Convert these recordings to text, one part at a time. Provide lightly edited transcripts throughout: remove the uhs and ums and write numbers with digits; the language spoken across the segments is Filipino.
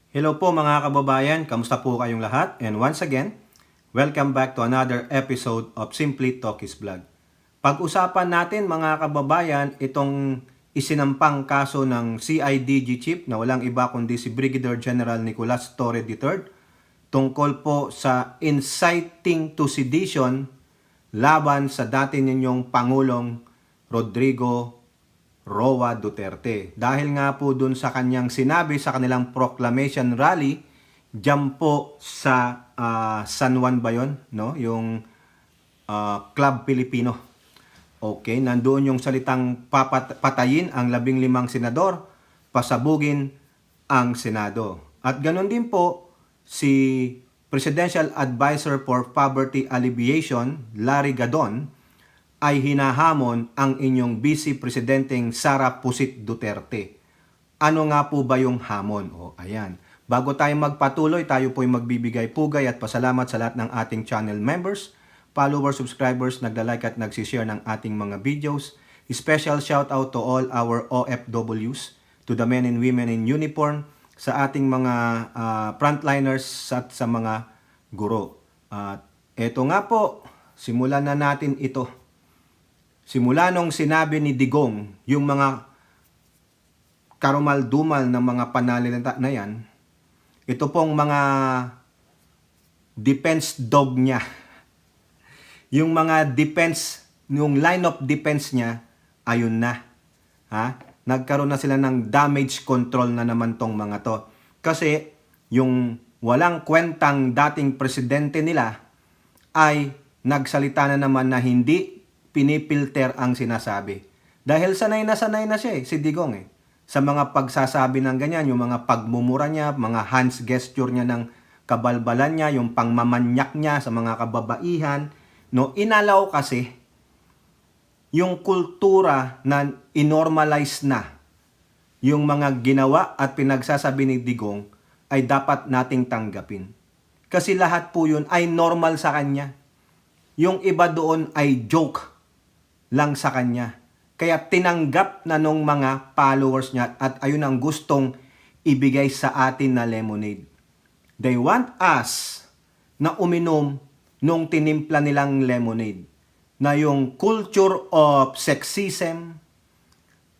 Hello po mga kababayan, kamusta po kayong lahat? And once again, welcome back to another episode of Simply Talkies Vlog. Pag-usapan natin mga kababayan, itong isinampang kaso ng CIDG Chief na walang iba kundi si Brigadier General Nicolas Torre III tungkol po sa inciting to sedition laban sa dati ninyong Pangulong Rodrigo Roa Duterte. Dahil nga po dun sa kanyang sinabi sa kanilang proclamation rally, dyan po sa San Juan ba yun? No? Yung Club Pilipino. Okay, nandoon yung salitang patayin ang 15 senador, pasabugin ang Senado. At ganun din po si Presidential Advisor for Poverty Alleviation, Larry Gadon, ay hinahamon ang inyong Vice Presidenteng Sara Pusit Duterte. Ano nga po ba yung hamon? Ayan. Bago tayo magpatuloy, tayo po'y magbibigay pugay at pasalamat sa lahat ng ating channel members, followers, subscribers, nagla-like at nagsishare ng ating mga videos. Special shout out to all our OFWs, to the men and women in uniform, sa ating mga frontliners at sa mga guro. At eto nga po, simulan na natin ito. Simula nung sinabi ni Digong yung mga karumal-dumal ng mga pananalita na yan, ito pong mga defense dog niya, yung mga defense, yung line of defense niya, ayun na. Nagkaroon na sila ng damage control na naman tong mga to. Kasi yung walang kwentang dating presidente nila ay nagsalita na naman na hindi pinipilter ang sinasabi. Dahil sanay na siya si Digong sa mga pagsasabi ng ganyan, yung mga pagmumura niya, mga hands gesture niya ng kabalbalan niya, yung pangmamanyak niya sa mga kababaihan, no, inalaw kasi yung kultura na inormalize na yung mga ginawa at pinagsasabi ni Digong ay dapat nating tanggapin. Kasi lahat po yun ay normal sa kanya. Yung iba doon ay joke lang sa kanya. Kaya tinanggap na nung mga followers niya at ayun ang gustong ibigay sa atin na lemonade. They want us na uminom nung tinimpla nilang lemonade. Na yung culture of sexism,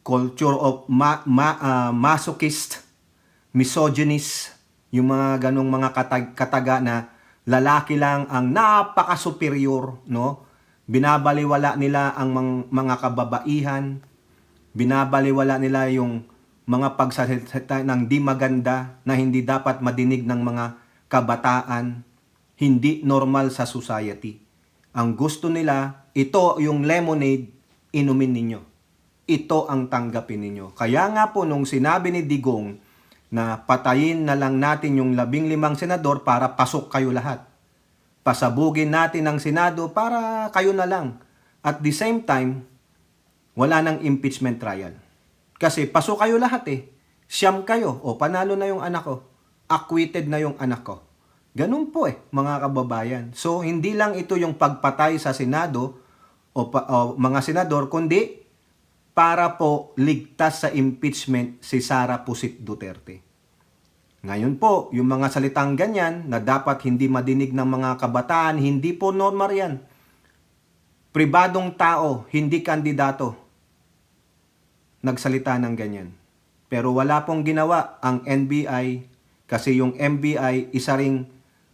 culture of masochist, misogynist, yung mga ganong mga kataga na lalaki lang ang napaka-superior, no? Binabaliwala nila ang mga kababaihan, binabaliwala nila yung mga pagsasalita ng di maganda na hindi dapat madinig ng mga kabataan, hindi normal sa society. Ang gusto nila, ito yung lemonade, inumin ninyo. Ito ang tanggapin ninyo. Kaya nga po nung sinabi ni Digong na patayin na lang natin yung 15 senador para pasok kayo lahat. Pasabugin natin ang Senado para kayo na lang. At the same time, wala nang impeachment trial. Kasi pasok kayo lahat Siyam kayo. Panalo na yung anak ko. Acquitted na yung anak ko. Ganun po mga kababayan. So, hindi lang ito yung pagpatay sa Senado o mga senador, kundi para po ligtas sa impeachment si Sara Pusit Duterte. Ngayon po, yung mga salitang ganyan na dapat hindi madinig ng mga kabataan, hindi po normal yan. Pribadong tao, hindi kandidato, nagsalita ng ganyan. Pero wala pong ginawa ang NBI kasi yung NBI isa ring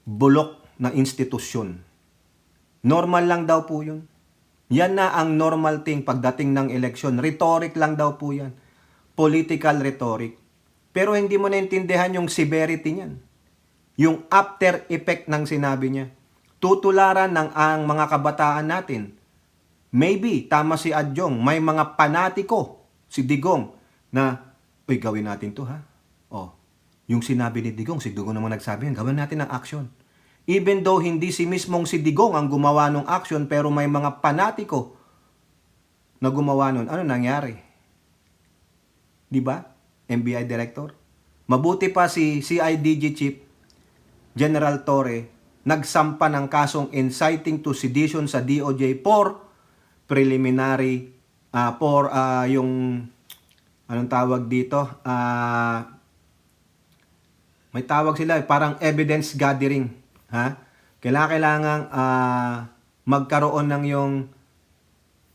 bulok na institusyon. Normal lang daw po yun. Yan na ang normal thing pagdating ng eleksyon. Rhetoric lang daw po yan. Political rhetoric. Pero hindi mo naintindihan yung severity niyan. Yung after effect ng sinabi niya. Tutularan ng ang mga kabataan natin. Maybe, tama si Adjong, may mga panatiko, si Digong, na, uy, gawin natin to ha. Yung sinabi ni Digong, si Digong naman nagsabi yan, gawin natin ng action. Even though hindi si mismong si Digong ang gumawa ng action, pero may mga panatiko na gumawa nun. Ano nangyari? Di ba? NBI Director. Mabuti pa si CIDG Chief General Torre nagsampa ng kasong inciting to sedition sa DOJ for preliminary yung anong tawag dito May tawag sila, parang evidence gathering. Ha? Kailangan magkaroon ng yung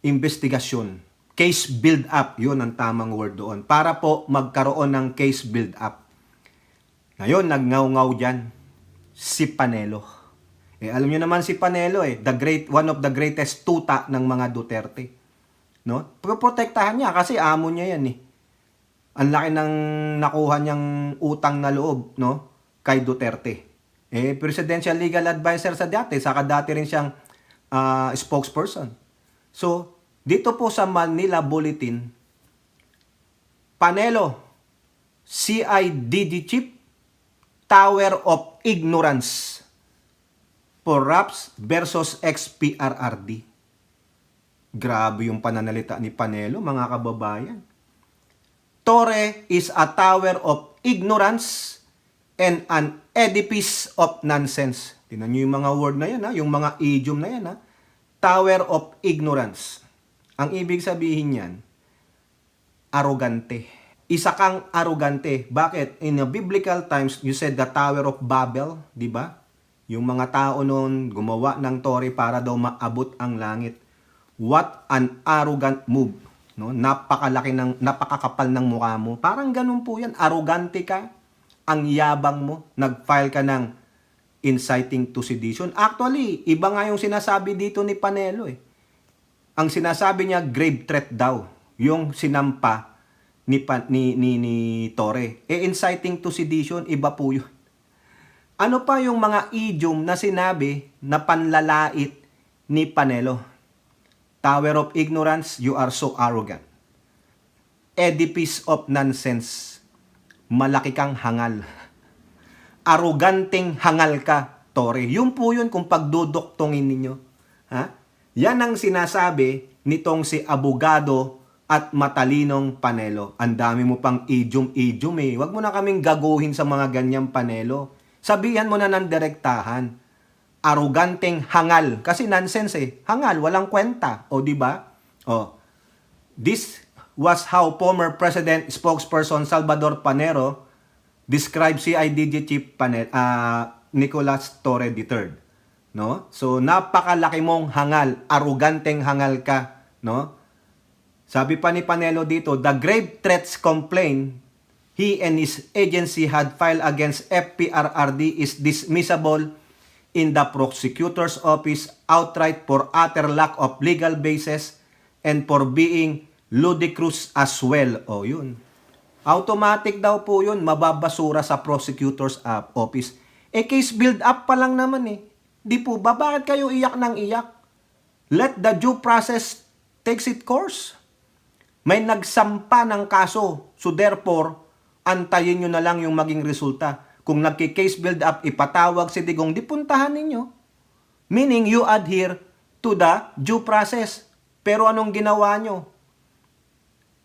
investigasyon. Case build up, yun ang tamang word doon. Para po magkaroon ng case build up. Ngayon, nagngaw-ngaw dyan, si Panelo. Alam niyo naman si Panelo one of the greatest tuta ng mga Duterte. No? Protektahan niya kasi amo niya yan Ang laki ng nakuha niyang utang na loob, no? Kay Duterte. Presidential legal advisor saka dati rin siyang spokesperson. So, dito po sa Manila Bulletin, Panelo, CIDG chief, Tower of Ignorance, for Raps versus XPRRD. Grabe yung pananalita ni Panelo, mga kababayan. Torre is a tower of ignorance and an edifice of nonsense. Tingnan nyo yung mga word na yan, yung mga idiom na yan. Tower of ignorance. Ang ibig sabihin yan, arrogante. Isa kang arrogante. Bakit? In the biblical times, you said the Tower of Babel, di ba? Yung mga tao noon gumawa ng torre para daw maabot ang langit. What an arrogant move. No? Napakakapal ng mukha mo. Parang ganun po yan. Arrogante ka. Ang yabang mo. Nag-file ka ng inciting to sedition. Actually, iba nga yung sinasabi dito ni Panelo Ang sinasabi niya, grave threat daw. Yung sinampa ni Torre. Inciting to sedition, iba po yun. Ano pa yung mga idiom na sinabi na panlalait ni Panelo? Tower of ignorance, you are so arrogant. Edifice of nonsense, malaki kang hangal. Arroganteng hangal ka, Torre. Yun po yun kung pagduduktongin ninyo. Ha? Yan ang sinasabi nitong si abogado at matalinong Panelo. Ang dami mo pang idiom-idiom Huwag mo na kaming gaguhin sa mga ganyang Panelo. Sabihan mo na ng direktahan. Arroganteng hangal. Kasi nonsense Hangal, walang kwenta. O, di ba? This was how former President spokesperson Salvador Panero described CIDG Chief Nicolas Torre III. No? So, napakalaki mong hangal. Arroganteng hangal ka. No? Sabi pa ni Panelo dito, the grave threats complaint he and his agency had filed against FPRRD is dismissible in the prosecutor's office outright for utter lack of legal basis and for being ludicrous as well. Yun. Automatic daw po yun, mababasura sa prosecutor's office. Case build up pa lang naman Di po ba? Bakit kayo iyak ng iyak? Let the due process takes its course. May nagsampa ng kaso. So therefore, antayin nyo na lang yung maging resulta. Kung nagki-case build up, ipatawag si Digong, di puntahan ninyo. Meaning, you adhere to the due process. Pero anong ginawa nyo?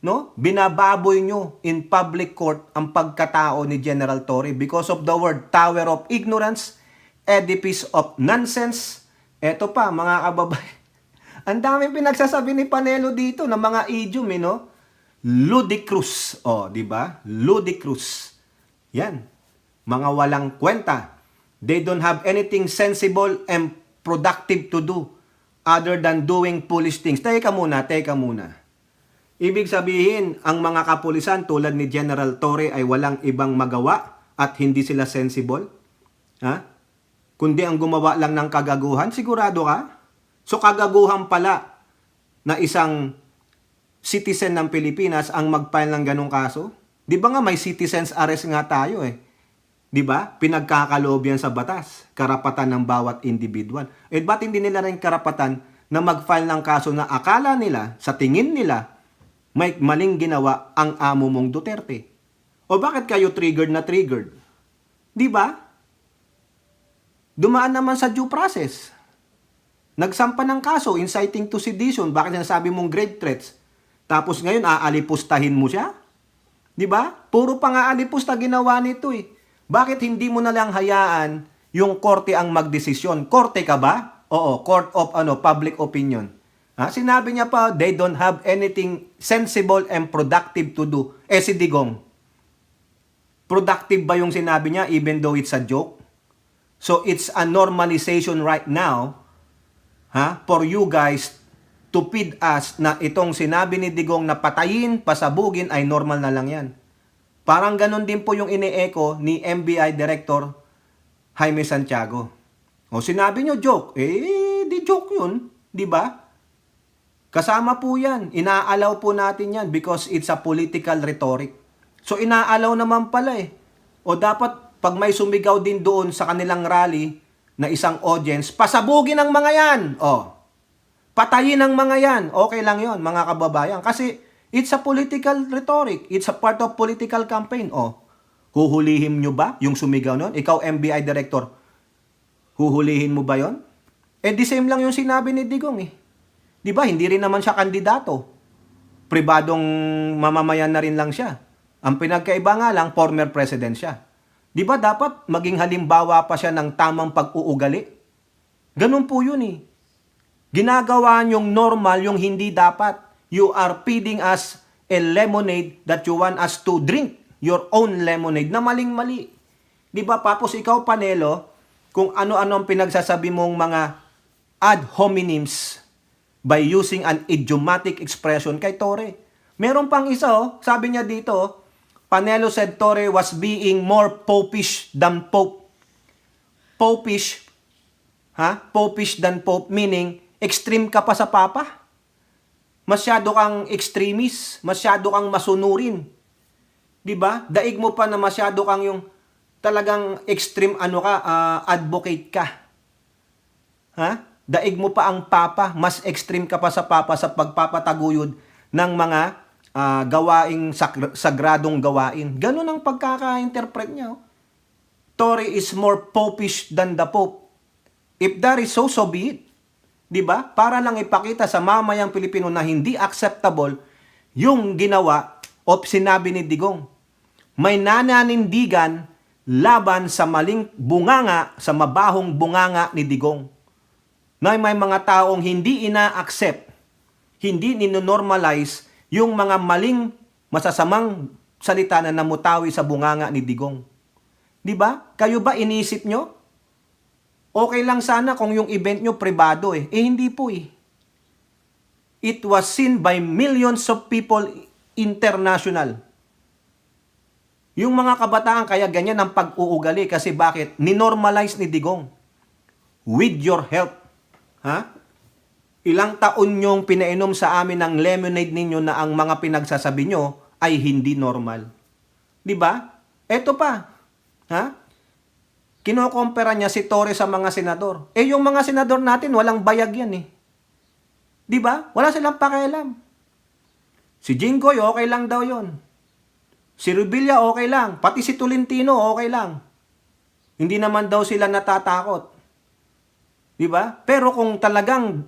No? Binababoy nyo in public court ang pagkatao ni General Torre because of the word tower of ignorance, edifice of nonsense. Eto pa, mga kababayan. Ang daming pinagsasabi ni Panelo dito ng mga idiom, Ludicrous. Di ba? Ludicrous. Yan. Mga walang kwenta. They don't have anything sensible and productive to do other than doing foolish things. Teka muna. Ibig sabihin, ang mga kapulisan tulad ni General Torre ay walang ibang magawa at hindi sila sensible? Kundi ang gumawa lang ng kagaguhan, sigurado ka? So kagaguhan pala na isang citizen ng Pilipinas ang mag-file ng ganong kaso? Di ba nga may citizen's arrest nga tayo Di ba? Pinagkakaloob yan sa batas. Karapatan ng bawat individual. Ba't hindi nila rin karapatan na mag-file ng kaso na akala nila, sa tingin nila, may maling ginawa ang amo mong Duterte? O bakit kayo triggered na triggered? Di ba? Dumaan naman sa due process. Nagsampa ng kaso, inciting to sedition, bakit sinasabi mong grave threats? Tapos ngayon, aalipustahin mo siya? Di ba? Puro pang aalipusta ginawa nito Bakit hindi mo na lang hayaan yung korte ang magdesisyon? Korte ka ba? Oo, court of public opinion. Sinabi niya pa, they don't have anything sensible and productive to do. Si Digong. Productive ba yung sinabi niya even though it's a joke? So it's a normalization right now, for you guys to feed us na itong sinabi ni Digong na patayin, pasabugin ay normal na lang yan. Parang ganun din po yung ini-echo ni NBI Director Jaime Santiago. O sinabi nyo joke, di joke yun, di ba? Kasama po yan, inaalaw po natin yan because it's a political rhetoric. So inaalaw naman pala eh. O dapat pag may sumigaw din doon sa kanilang rally na isang audience, pasabugin ang mga yan. O, patayin ang mga yan. Okay lang yon mga kababayan. Kasi it's a political rhetoric. It's a part of political campaign. O, huhulihin nyo ba yung sumigaw nun? Ikaw, NBI Director, huhulihin mo ba yon? The same lang yung sinabi ni Digong eh. Di ba? Hindi rin naman siya kandidato. Pribadong mamamayan na rin lang siya. Ang pinagkaiba nga lang, former president siya. Di ba dapat maging halimbawa pa siya ng tamang pag-uugali? Ganun po yun eh. Ginagawa niyong normal yung hindi dapat. You are feeding us a lemonade that you want us to drink. Your own lemonade na maling-mali. Di ba, Papos, ikaw, Panelo, kung ano-ano ang pinagsasabi mong mga ad hominems by using an idiomatic expression kay Torre. Meron pang isa, sabi niya dito, Panelo said Torre was being more popish than Pope. Popish, Popish than Pope, meaning extreme ka pa sa Papa. Masyado kang extremist, masyado kang masunurin. 'Di ba? Daig mo pa na masyado kang yung talagang extreme advocate ka. Daig mo pa ang Papa, mas extreme ka pa sa Papa sa pagpapataguyod ng mga gawaing sagradong gawain. Ganun ang pagkaka-interpret niya. Torre is more popish than the Pope. If that is so, so be it. Diba? Para lang ipakita sa mamayang Pilipino na hindi acceptable yung ginawa o sinabi ni Digong. May nananindigan laban sa maling bunganga, sa mabahong bunganga ni Digong. Na may mga taong hindi ina-accept, hindi ninonormalize yung mga maling masasamang salita na namutawi sa bunganga ni Digong. Di ba? Kayo ba inisip nyo? Okay lang sana kung yung event nyo pribado eh. Hindi po eh. It was seen by millions of people international. Yung mga kabataan kaya ganyan ang pag-uugali kasi bakit? Ninormalize ni Digong. With your help. Ilang taon nyong pinainom sa amin ng lemonade ninyo na ang mga pinagsasabi nyo ay hindi normal. Di ba? Eto pa. Kinokompara niya si Torre sa mga senador. Yung mga senador natin, walang bayag yan eh. Di ba? Wala silang pakialam. Si Jinggoy, okay lang daw yon. Si Rubilla, okay lang. Pati si Tolentino, okay lang. Hindi naman daw sila natatakot. Di ba? Pero kung talagang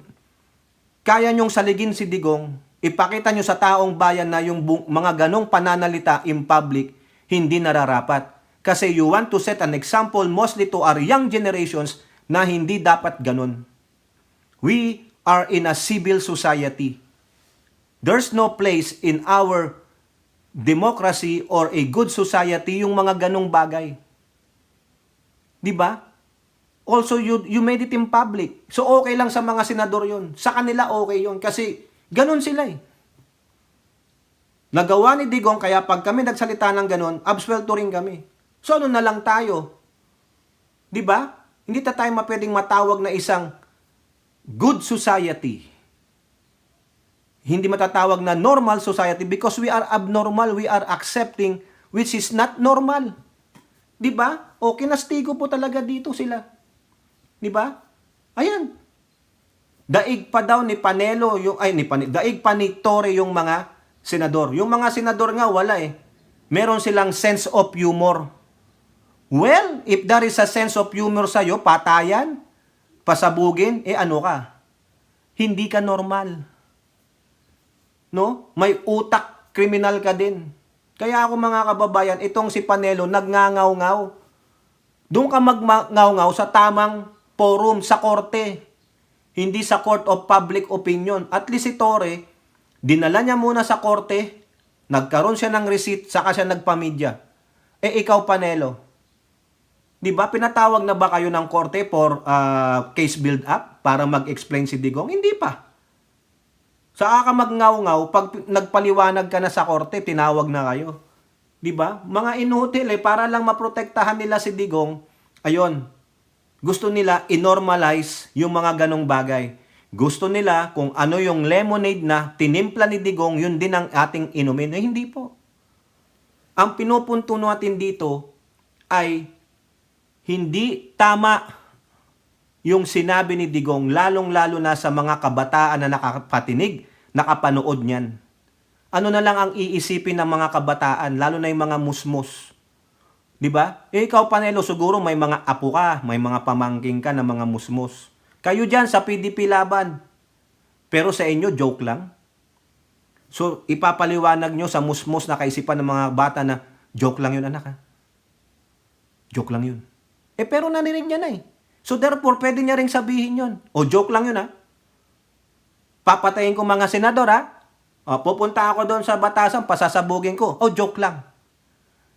kaya nyong saligin si Digong, ipakita nyo sa taong bayan na yung mga ganong pananalita in public, hindi nararapat. Kasi you want to set an example mostly to our young generations na hindi dapat ganon. We are in a civil society. There's no place in our democracy or a good society yung mga ganong bagay. Di ba? Also, you made it in public. So, okay lang sa mga senador yun. Sa kanila, okay yun. Kasi, ganon sila eh. Nagawa ni Digong, kaya pag kami nagsalita ng ganon, absuelto rin kami. So, ano na lang tayo? Di ba? Hindi tayo pwedeng matawag na isang good society. Hindi matatawag na normal society because we are abnormal, we are accepting which is not normal. Di ba? O kinastigo po talaga dito sila. Di ba? Ayan. Daig pa daw ni Panelo, daig pa ni Torre yung mga senador. Yung mga senador nga wala eh. Meron silang sense of humor. Well, if there is a sense of humor sa'yo, patayan, pasabugin, ano ka? Hindi ka normal. No? May utak, kriminal ka din. Kaya ako mga kababayan, itong si Panelo, nagngangaw-ngaw. Doon ka magngaw-ngaw sa tamang forum, sa korte. Hindi sa court of public opinion. At least si Torre, dinala niya muna sa korte, nagkaroon siya ng receipt, saka siya nagpamidya. Eh ikaw, Panelo, di ba pinatawag na ba kayo ng korte for case build-up para mag-explain si Digong? Hindi pa. Saka ka magngaw-ngaw, pag nagpaliwanag ka na sa korte, tinawag na kayo. Di ba? Mga inutil para lang maprotektahan nila si Digong. Ayun, gusto nila i-normalize yung mga ganong bagay. Gusto nila kung ano yung lemonade na tinimpla ni Digong, yun din ang ating inumin. Eh, hindi po. Ang pinupunto natin dito ay hindi tama yung sinabi ni Digong, lalong-lalo na sa mga kabataan na nakapatinig, nakapanood niyan. Ano na lang ang iisipin ng mga kabataan, lalo na yung mga musmos. Di ba? Eh, ikaw, Panelo, siguro may mga apo ka, may mga pamangking ka na mga musmos. Kayo dyan sa PDP laban. Pero sa inyo, joke lang. So, ipapaliwanag nyo sa musmos na kaisipan ng mga bata na joke lang yun, anak, ha? Joke lang yun. Eh, pero narinig niya na eh. So, therefore, pwede niya ring sabihin yun. O, joke lang yun, ha? Papatayin ko mga senador, ha? O, pupunta ako doon sa batasan, pasasabugin ko. O, joke lang.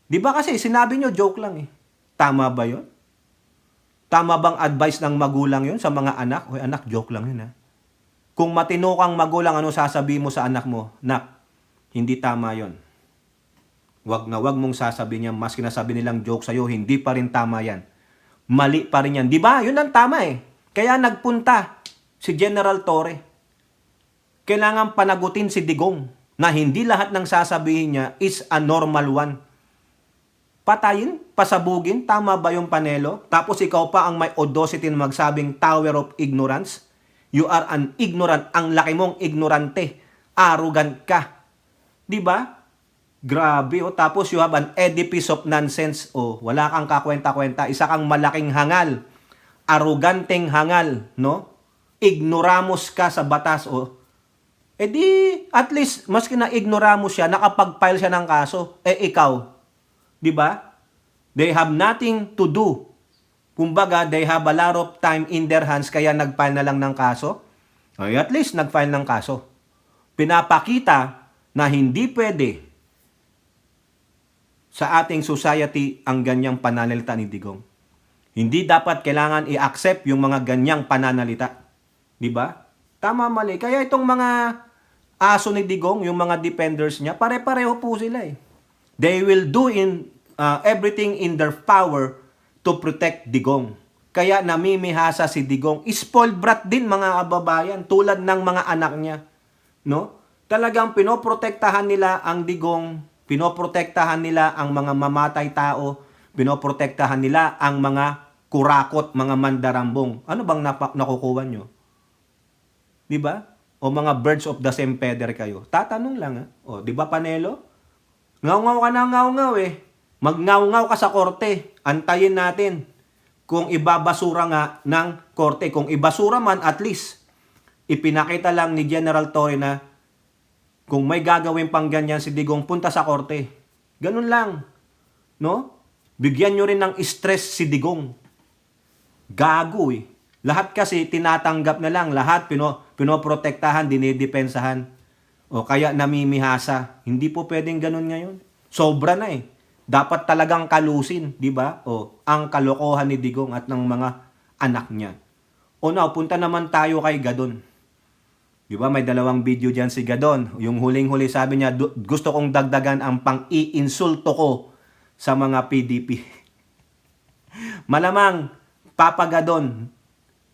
Di ba kasi, sinabi nyo, joke lang eh. Tama ba yun? Tama bang advice ng magulang yun sa mga anak? O, anak, joke lang yun, ha? Kung matino kang magulang, ano sasabihin mo sa anak mo? Nak, hindi tama yon. Wag na wag mong sasabihin yan. Maski na sabi nilang joke sa'yo, hindi pa rin tama yan. Mali pa rin yan. Di ba? Yun ang tama eh. Kaya nagpunta si General Torre. Kailangan panagutin si Digong na hindi lahat ng sasabihin niya is a normal one. Patayin, pasabugin, tama ba yung Panelo? Tapos ikaw pa ang may audacity na magsabing tower of ignorance? You are an ignorant. Ang laki mong ignorante. Arrogant ka. Di ba? Grabe, oh. Tapos you have an edifice of nonsense. Oh, wala kang kakwenta-kwenta. Isa kang malaking hangal. Arroganteng hangal, no? Ignoramos ka sa batas, oh. Eh di, at least, maski na ignoramos siya, nakapag-file siya ng kaso. Eh ikaw, di ba? They have nothing to do. Kumbaga, they have a lot of time in their hands, kaya nag-file na lang ng kaso. Ay, at least, nag-file ng kaso. Pinapakita na hindi pwede sa ating society ang ganyang pananalita ni Digong. Hindi dapat kailangan i-accept yung mga ganyang pananalita. Di ba? Tama, mali. Kaya itong mga aso ni Digong, yung mga defenders niya, pare-pareho po sila eh. They will do everything in their power to protect Digong. Kaya namimihasa si Digong. Spoiled brat din mga kababayan, tulad ng mga anak niya. No? Talagang pinoprotektahan nila ang Digong, pinoprotektahan nila ang mga mamatay tao, pinoprotektahan nila ang mga kurakot, mga mandarambong. Ano bang nakukuha nyo? Di ba? O mga birds of the same feather kayo. Tatanong lang, ha? O, di ba, Panelo? Ngaw-ngaw ka na ngaw-ngaw eh. Mag-ngaw-ngaw ka sa korte. Antayin natin kung ibabasura nga ng korte. Kung ibasura man, at least, ipinakita lang ni General Torre na kung may gagawin pang ganyan si Digong, punta sa korte. Ganun lang. No? Bigyan nyo rin ng stress si Digong. Gago eh. Lahat kasi tinatanggap na lang. Lahat pinoprotektahan, dinidepensahan. O kaya namimihasa. Hindi po pwedeng ganun ngayon. Sobra na eh. Dapat talagang kalusin, di ba? O ang kalokohan ni Digong at ng mga anak niya. O now, punta naman tayo kay Gadon. Di ba, may dalawang video dyan si Gadon. Yung huling-huli sabi niya, gusto kong dagdagan ang pang-iinsulto ko sa mga PDP. Malamang, Papa Gadon,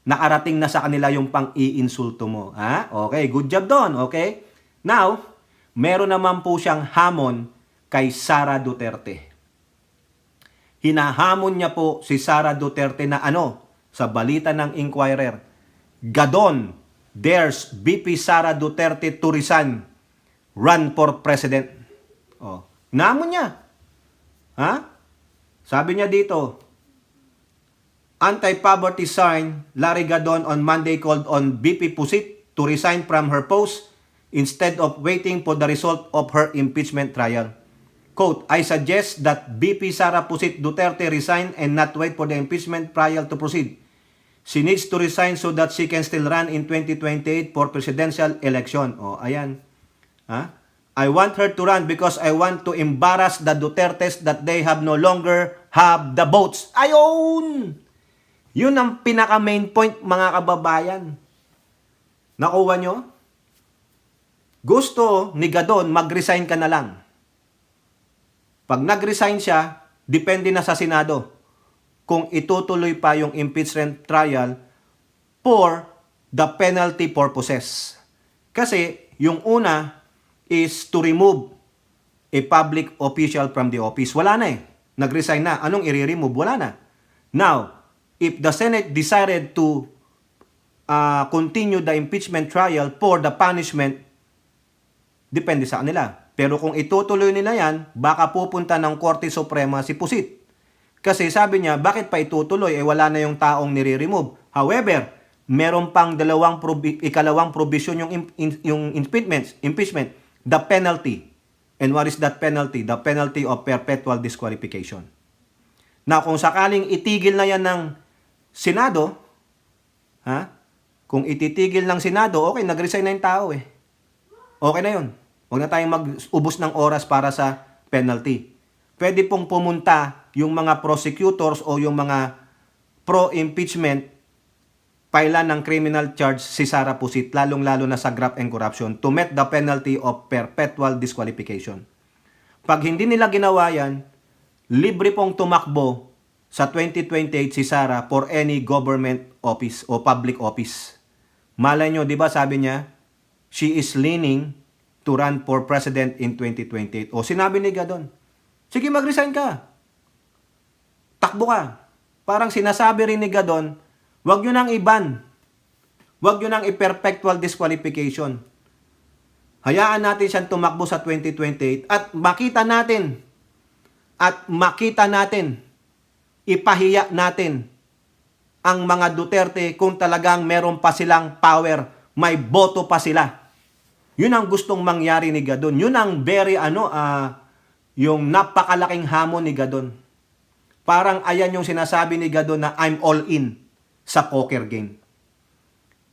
nakarating na sa kanila yung pang-iinsulto mo. Ha? Okay, good job doon. Okay? Now, meron naman po siyang hamon kay Sara Duterte. Hinahamon niya po si Sara Duterte na sa balita ng Inquirer, Gadon dares VP Sara Duterte to resign, run for president. Oh, namon niya. Ha? Sabi niya dito, anti-poverty sign, Larry Gadon on Monday called on VP Pusit to resign from her post instead of waiting for the result of her impeachment trial. Quote, I suggest that VP Sara Pusit Duterte resign and not wait for the impeachment trial to proceed. She needs to resign so that she can still run in 2028 for presidential election. O, ayan. Ha? I want her to run because I want to embarrass the Dutertes that they have no longer have the votes. Ayun! Yun ang pinaka main point, mga kababayan. Nakuha nyo? Gusto ni Gadon, mag-resign ka na lang. Pag nag-resign siya, depende na sa Senado kung itutuloy pa yung impeachment trial for the penalty purposes. Kasi yung una is to remove a public official from the office. Wala na eh. Nag-resign na. Anong i-remove? Wala na. Now, if the Senate decided to continue the impeachment trial for the punishment, depende sa kanila. Pero kung itutuloy nila yan, baka pupunta ng Korte Suprema si Pusit. Kasi sabi niya, bakit pa itutuloy? Wala na yung taong nire-remove. However, meron pang ikalawang provision yung impeachment, the penalty. And what is that penalty? The penalty of perpetual disqualification. Now, kung sakaling itigil na yan ng Senado, kung ititigil ng Senado, okay, nag-resign na yung tao eh. Okay na yun. Huwag na tayong mag-ubos ng oras para sa penalty. Pwede pong pumunta yung mga prosecutors o yung mga pro-impeachment pailan ng criminal charge si Sara Pusit, lalong-lalo na sa graft and corruption, to meet the penalty of perpetual disqualification. Pag hindi nila ginawa yan, libre pong tumakbo sa 2028 si Sara for any government office o public office. Malay nyo, di ba sabi niya, she is leaning to run for president in 2028. O sinabi ni Gadon, sige mag-resign ka. Takbo ka. Parang sinasabi rin ni Gadon, wag nyo nang i-ban. Wag nyo nang i-perpetual disqualification. Hayaan natin siyang tumakbo sa 2028 at makita natin, ipahiya natin ang mga Duterte kung talagang meron pa silang power, may boto pa sila. Yun ang gustong mangyari ni Gadon. Yun ang yung napakalaking hamon ni Gadon. Parang ayan yung sinasabi ni Gadon na I'm all in sa poker game.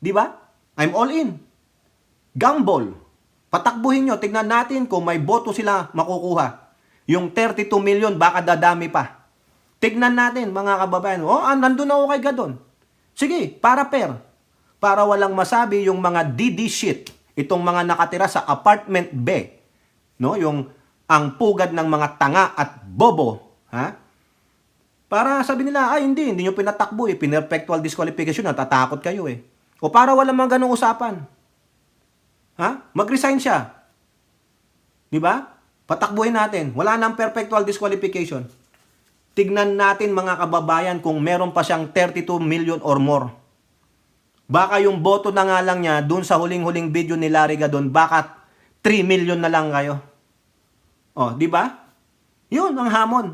Di ba? I'm all in. Gamble. Patakbuhin nyo. Tignan natin kung may boto sila makukuha. Yung 32 million, baka dadami pa. Tignan natin, mga kababayan. Nandun na ako kay Gadon. Sige, para pair. Para walang masabi yung mga DD shit. Itong mga nakatira sa apartment B. No? Yung ang pugad ng mga tanga at bobo. Para sabi nila, hindi nyo pinatakbo eh. Perpetual disqualification, natatakot kayo eh. O para walang mga ganong usapan. Mag-resign siya. Di ba? Patakbuhin natin. Wala nang perpetual disqualification. Tignan natin mga kababayan kung meron pa siyang 32 million or more. Baka yung boto na nga lang niya, dun sa huling-huling video ni Larry Gadon, baka 3 million na lang kayo. Di ba? Yun ang hamon.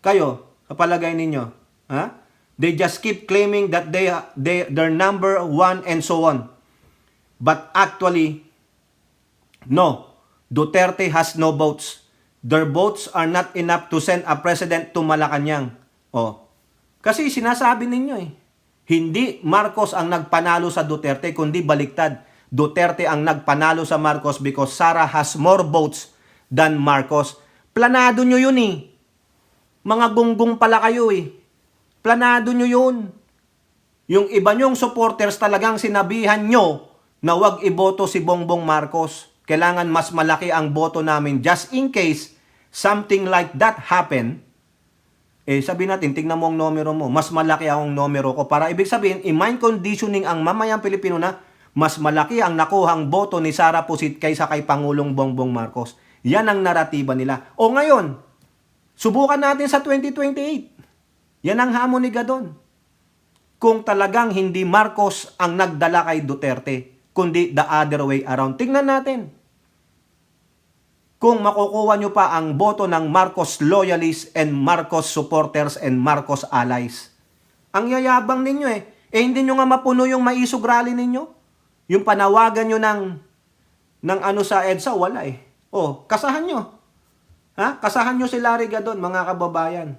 Kayo, kapalagay ninyo. They just keep claiming that they're number one and so on. But actually, no. Duterte has no votes. Their votes are not enough to send a president to Malacanang. Kasi sinasabi ninyo eh. Hindi Marcos ang nagpanalo sa Duterte, kundi baliktad. Duterte ang nagpanalo sa Marcos because Sara has more votes than Marcos. Planado nyo yun eh. Mga gunggong pala kayo eh. Planado nyo yun. Yung iba nyong supporters talagang sinabihan nyo na wag iboto si Bongbong Marcos. Kailangan mas malaki ang boto namin just in case something like that happen. Sabi natin, tingnan mo ang numero mo. Mas malaki ang numero ko. Para ibig sabihin, i-mind conditioning ang mamayang Pilipino na mas malaki ang nakuhang boto ni Sara Pusit kaysa kay Pangulong Bongbong Marcos. Yan ang naratiba nila. O ngayon, subukan natin sa 2028. Yan ang hamon ni Gadon. Kung talagang hindi Marcos ang nagdala kay Duterte, kundi the other way around. Tingnan natin. Kung makukuha nyo pa ang boto ng Marcos loyalists and Marcos supporters and Marcos allies. Ang yayabang ninyo eh. Hindi nyo nga mapuno yung maisog rally ninyo. Yung panawagan nyo ng ano sa EDSA, wala eh. Kasahan nyo. Kasahan nyo si Larry Gadon, mga kababayan.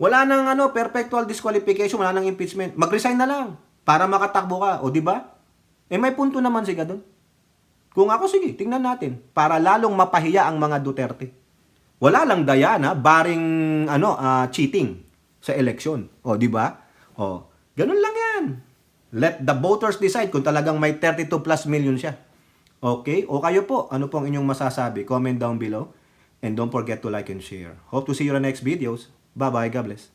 Wala nang perpetual disqualification, wala nang impeachment. Mag-resign na lang para makatakbo ka. Di ba? May punto naman si Gadon. Kung ako, sige, tingnan natin. Para lalong mapahiya ang mga Duterte. Wala lang daya na, baring cheating sa eleksyon. O, di ba? O, ganun lang yan. Let the voters decide kung talagang may 32 plus million siya. Okay? O kayo po, ano pong inyong masasabi? Comment down below. And don't forget to like and share. Hope to see you in the next videos. Bye-bye. God bless.